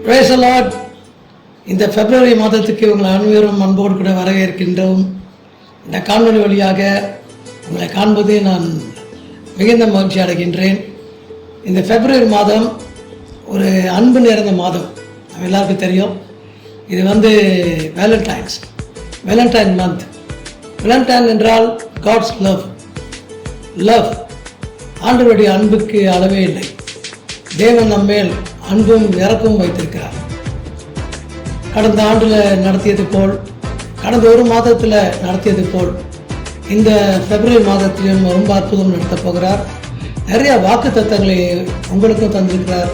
Praise the Lord. இந்த பிப்ரவரி மாதத்துக்கு உங்களை அனைவரும் அன்போடு கூட வரவேற்கின்றோம். இந்த காணொலி வழியாக உங்களை காண்பது நான் மிகுந்த மகிழ்ச்சி அடைகின்றேன். இந்த பிப்ரவரி மாதம் ஒரு அன்பு நிறைந்த மாதம். நம்ம எல்லாருக்கும் தெரியும். இது வேலண்டைன் மந்த். வேலண்டைன் என்றால் காட்ஸ் லவ். ஆண்டவருடைய அன்புக்கு அளவே இல்லை. தேவன் நம்மேல் அன்பும் இறக்கமும் வைத்திருக்கிறார். கடந்த ஆண்டில் நடத்தியது போல், கடந்த ஒரு மாதத்தில் நடத்தியது போல் இந்த பிப்ரவரி மாதத்திலும் ரொம்ப அற்புதம் நடத்தப் போகிறார். நிறைய வாக்கு தத்தங்களை உங்களுக்கும் தந்திருக்கிறார்,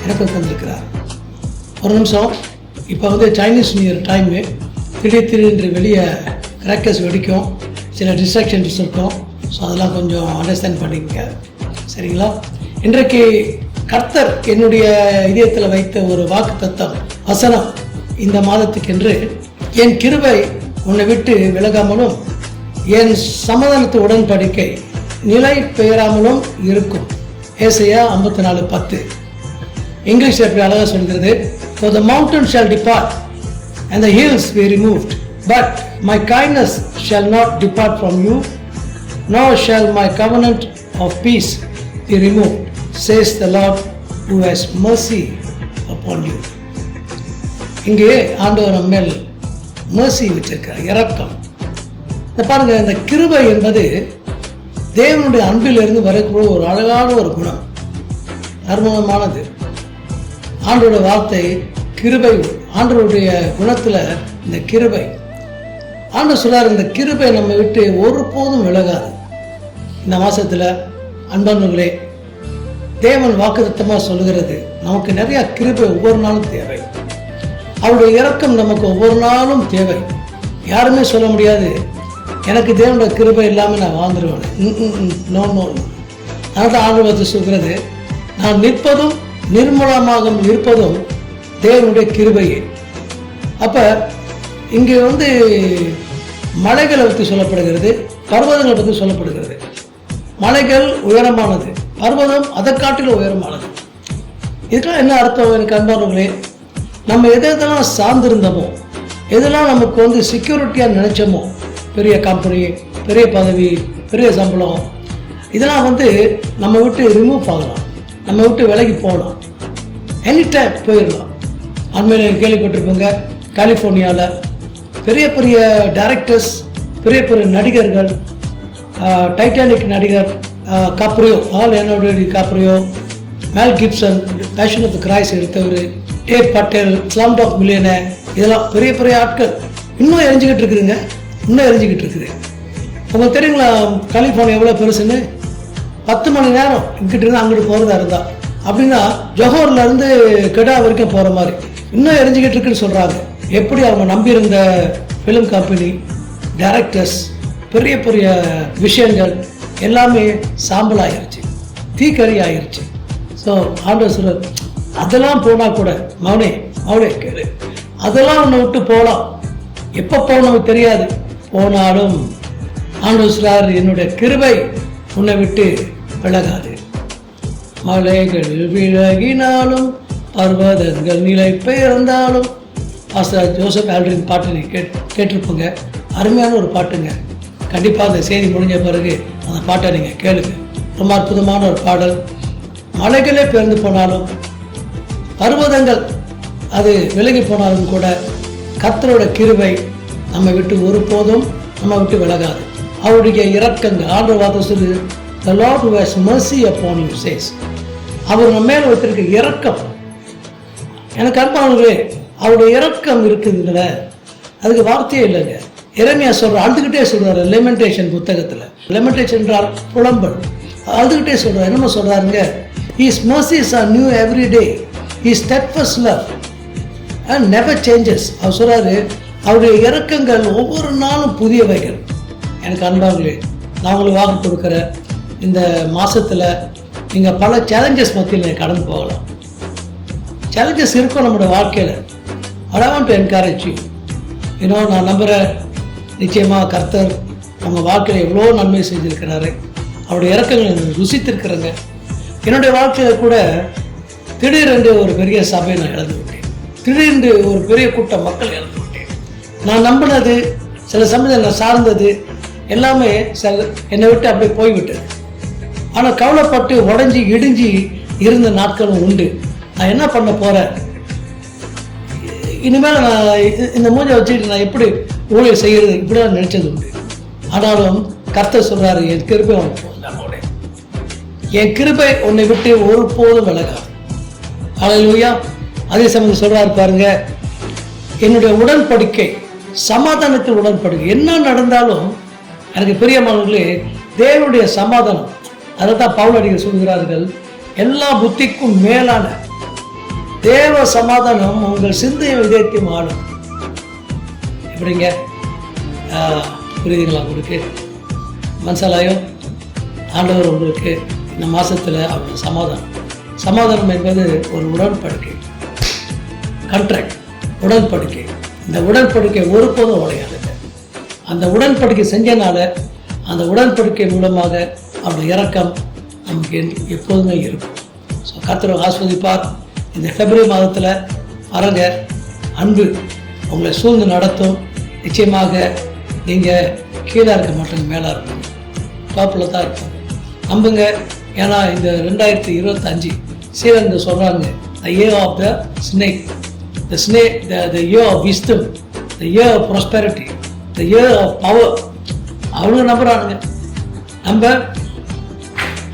எனக்கும் தந்திருக்கிறார். ஒரு நிமிஷம். இப்போ சைனீஸ் நியூ இயர் டைமு. திடீர்னு வெளியே கிராக்கர்ஸ் வெடிக்கும், சில டிஸ்ட்ராக்ஷன்ஸ் இருக்கும். ஸோ அதெல்லாம் கொஞ்சம் அண்டர்ஸ்டாண்ட் பண்ணிக்கங்க, சரிங்களா? இன்றைக்கு கர்த்தர் என்னுடைய இதயத்தில் வைத்த ஒரு வாக்கு தத்தம் வசனம் இந்த மாதத்துக்கென்று, என் கிருபை உன்னை விட்டு விலகாமலும் என் சமாதானத்து உடன்படிக்கை நிலை பெயராமலும் இருக்கும். ஏசாயா 54:10. இங்கிலீஷ் எப்படி அழகாக சொல்கிறது, For the mountains shall depart and the hills be removed, but my kindness shall not depart from you, nor shall my covenant of peace be removed, says the Lord who has mercy upon you. இங்கே ஆண்டவர் நம்மேல் mercy வச்சிருக்கிறார், இரக்கம். இந்த பாருங்க, இந்த கிருபை என்பது தேவனுடைய அன்பிலிருந்து வரக்கூடிய ஒரு அழகான ஒரு குணம், அற்புதமானது. ஆண்டோட வார்த்தை கிருபை. ஆண்டவருடைய குணத்தில் இந்த கிருபை. ஆண்டவர் சொல்றார், இந்த கிருபை நம்ம விட்டு ஒருபோதும் விலகாது. இந்த மாசத்துல அன்பானவர்களே, தேவன் வாக்குத்தத்தமாக சொல்லுகிறது, நமக்கு நிறைய கிருபை ஒவ்வொரு நாளும் தேவை. அவருடைய இரக்கம் நமக்கு ஒவ்வொரு நாளும் தேவை. யாருமே சொல்ல முடியாது, எனக்கு தேவனுடைய கிருபை இல்லாமல் நான் வாழ்ந்துருவேன். நோ. அதனால ஆண்டவர் சொல்கிறது, நான் நிற்பதும் நிர்மூலமாக இருப்பதும் தேவனுடைய கிருபையே. அப்ப இங்கே மலைகளை பற்றி சொல்லப்படுகிறது, பர்வதங்களை பற்றி சொல்லப்படுகிறது. மலைகள் உயரமானது, பர்வதம் அதை காட்டிலும் உயரமானது. இதுக்கெல்லாம் என்ன அர்த்தம்? எனக்கு அன்பானவர்களே, நம்ம எதெல்லாம் சார்ந்திருந்தோமோ, எதெல்லாம் நமக்கு செக்யூரிட்டியாக நினைச்சோமோ, பெரிய கம்பெனி, பெரிய பதவி, பெரிய சம்பளம், இதெல்லாம் நம்ம விட்டு ரிமூவ் ஆகலாம், நம்ம விட்டு விலகி போகலாம், எனி டைம் போயிடலாம். அண்மையில் கேள்விப்பட்டிருப்போங்க, கலிஃபோர்னியாவில் பெரிய பெரிய டைரக்டர்ஸ், பெரிய பெரிய நடிகர்கள், டைட்டானிக் நடிகர் Caprio, Caprio, Mel Gibson, Passion of the Christ எடுத்தவர், டேவ் பட்டேல், ஸ்லம்டாக் மில்லியனர், இதெல்லாம் பெரிய பெரிய ஆட்கள் இன்னும் எரிஞ்சிக்கிட்டு இருக்குதுங்க, இன்னும் எரிஞ்சிக்கிட்டு இருக்குது. உங்களுக்கு தெரியுங்களா கலிஃபோர்னியா எவ்வளோ பெருசுன்னு? 10 மணி நேரம் இங்கிட்ட இருந்து அங்கிட்டு போகிறதா இருந்தா, அப்படின்னா ஜொஹோர்லேருந்து கெடா வரைக்கும் போகிற மாதிரி இன்னும் எரிஞ்சிக்கிட்டு இருக்குன்னு சொல்கிறாங்க. எப்படி அவங்க நம்பியிருந்த ஃபிலிம் கம்பெனி, டைரக்டர்ஸ், பெரிய பெரிய விஷயங்கள் எல்லாமே சாம்பல் ஆகிருச்சு, தீக்கறி ஆகிருச்சு. ஸோ ஆண்டவர் சொல்றார், அதெல்லாம் போனால் கூட மௌனே கேளு, அதெல்லாம் உன்னை விட்டு போகலாம், எப்போ போகணும் தெரியாது, போனாலும் ஆண்டவர் சொல்றார், என்னுடைய கிருபை உன்னை விட்டு விலகாது. மலைகள் விலகினாலும் பர்வதங்கள் நிலை பெயர்ந்தாலும். பாஸ்டர் ஜோசப் ஆல்ட்ரின் பாட்டு கேட்டிருப்போங்க, அருமையான ஒரு பாட்டுங்க. கண்டிப்பாக அந்த செய்தி முடிஞ்ச பிறகு அந்த பாட்டை நீங்கள் கேளுங்க, ரொம்ப அற்புதமான ஒரு பாடல். மலைகளே பெயர்ந்து போனாலும், பர்வதங்கள் அது விலகி போனாலும் கூட கர்த்தரோட கிருபை நம்ம விட்டு ஒருபோதும் நம்ம விட்டு விலகாது. அவருடைய இரக்கங்கள், ஆண்டவர் வார்த்தை சொல்லு, the Lord who has mercy upon you says. அவர் நம்ம மேல வைத்திருக்க இரக்கம், எனக்கு அன்பானவர்களே, அவருடைய இரக்கம் இருக்குதுங்கள, அதுக்கு வார்த்தையே இல்லைங்க. எரேமியா அழுதுகிட்டே சொல்றாரு லெமெண்டேஷன் புத்தகத்துல. லெமெண்டேஷன் என்றால் புலம்பல். அழுதுகிட்டே சொல்றாரு. என்னமோ சொல்றாருங்க, His mercies are new every day, His steadfast love and never changes. அவர் சொல்றாரு, அவருடைய இரக்கங்கள் ஒவ்வொரு நாளும் புதியவைகள். எனக்கு அன்பானவர்களே, நான் உங்களுக்கு வாக்கு கொடுக்குற இந்த மாசத்துல நீங்க பல சேலஞ்சஸ் மத்தியில் நீங்கள் கடந்து போகலாம். சேலஞ்சஸ் இருக்கும் நம்மளோட வாழ்க்கையில். I want to encourage you. நான் நம்புகிறேன், நிச்சயமாக கர்த்தர் உங்கள் வாழ்க்கையில் எவ்வளோ நன்மை செஞ்சுருக்கிறாரு, அவருடைய இறக்கங்களை ருசித்திருக்கிறேங்க. என்னுடைய வாழ்க்கையில் கூட திடீரென்று ஒரு பெரிய சபையை நான் இழந்து விட்டேன். திடீர்னு ஒரு பெரிய கூட்டம் மக்கள் இறந்து விட்டேன். நான் நம்பினது, சில சமயம் நான் சார்ந்தது எல்லாமே என்னை விட்டு அப்படியே போய்விட்டது. ஆனால் கவலைப்பட்டு உடஞ்சி இடிஞ்சி இருந்த நாட்களும் உண்டு. நான் என்ன பண்ண போகிறேன், இனிமேல் நான் இந்த மூஞ்சை வச்சுக்கிட்டு நான் எப்படி ஊழியம் செய்கிறது, இப்படி நான் நினச்சது உண்டு. ஆனாலும் கர்த்தர் சொல்கிறாரு, என் கிருபை உனக்கு போதும், என் கிருபை உன்னை விட்டு ஒருபோதும் விலகாது. ஹல்லேலூயா. அதே சமயம் சொல்கிறாரு பாருங்க, என்னுடைய உடன்படிக்கை சமாதானத்தில் உடன்படிக்கை. என்ன நடந்தாலும் எனக்கு பிரியமானவர்களே, தேவனுடைய சமாதானம், அதை தான் பவுலடிகள் சொல்கிறார்கள், எல்லா புத்திக்கும் மேலான தேவ சமாதானம் உங்கள் சிந்தைய விதயத்தையும் ஆளும். எப்படிங்க, புரியுதுங்களா உங்களுக்கு? மனசாலாயும் ஆண்டவர் உங்களுக்கு இந்த மாதத்தில் அவருடைய சமாதானம் என்பது ஒரு உடன்படிக்கை, கான்ட்ராக்ட், உடன்படிக்கை. இந்த உடன்படிக்கை ஒருபோதும் உடையாது. அந்த உடன்படிக்கை செஞ்சனால அந்த உடன்படிக்கை மூலமாக அவருடைய இரக்கம் நமக்கு எப்போதுமே இருக்கும். ஸோ கர்த்தர் ஆஸ்வதிப்பார். இந்த பிப்ரவரி மாதத்தில் பாருங்க, அன்பு உங்களை சூழ்ந்து நடத்தும். நிச்சயமாக நீங்கள் கீழே இருக்க மாட்டீங்க, மேலே இருப்பீங்க, டாப்பில் தான் இருப்பீங்க. நம்புங்க. ஏன்னா இந்த 2025 சீரங்க சொல்கிறாங்க, the year of the snake, the year of wisdom, the year of prosperity, the year of power. அவங்க நம்புறானுங்க. நம்ம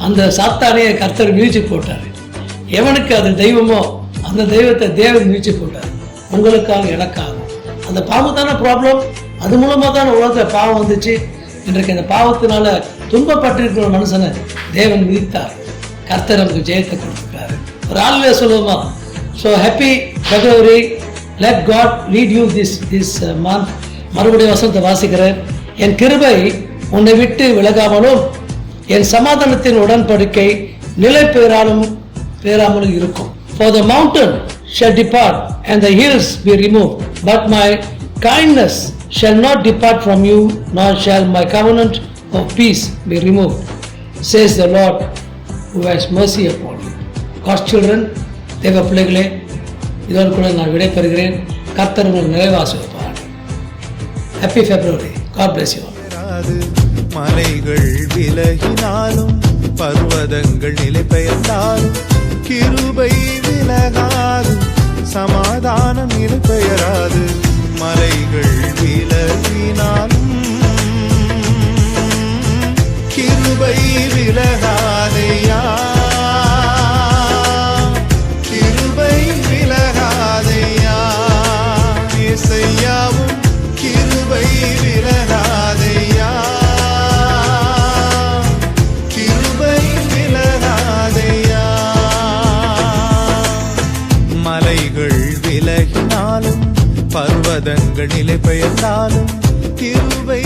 அந்த சாத்தானையை கர்த்தர் வீழ்ச்சி போட்டார். எவனுக்கு அது தெய்வமோ அந்த தெய்வத்தை தேவன் வீழ்ச்சி போட்டார், உங்களுக்காக எனக்காக. அந்த பாவம் தானே ப்ராப்ளம், அது மூலமாக தானே உலகத்தில் பாவம் வந்துச்சு. இன்றைக்கு அந்த பாவத்தினால துன்பப்பட்டிருக்கிற மனுஷனை தேவன் விதித்தார். கர்த்தர் நமக்கு ஜெயத்தை கொடுத்துருக்காரு. ஒரு ஆள்வே சொல்லுவோமா? So happy February. Let God lead you this month. மறுபடியும் வசனத்தை வாசிக்கிறேன். என் கிருபை உன்னை விட்டு விலகாமலும் என் சமாதானத்தின் உடன்படிக்கை நிலை பேராமலும் இருக்கும். For the mountain shall depart and the hills be removed, but my kindness shall not depart from you, nor shall my covenant of peace be removed, says the Lord who has mercy upon you. God's children, தேவ பிள்ளைகளே, இதோடு கூட நான் விடைபெறுகிறேன். கர்த்தர் உங்களுக்கு நிறைவாசிப்பார். Happy February. God bless you all. மலைகள் விலகினாலும் பர்வதங்கள் நிலை பெயர்ந்தாலும் கிருபை விலகாது, சமாதானம் நிலை பெயராது. மலைகள் விலகினாலும் கிருபை விலகாதையா, கிருபை விலகாதையா. இசையாவும் கிருபை விலகாதையா, கிருபை விலகாதையா. மலைகள் விலகினாலும் பர்வதங்கள் நிலை பெயர்ந்தாலும் கிருபை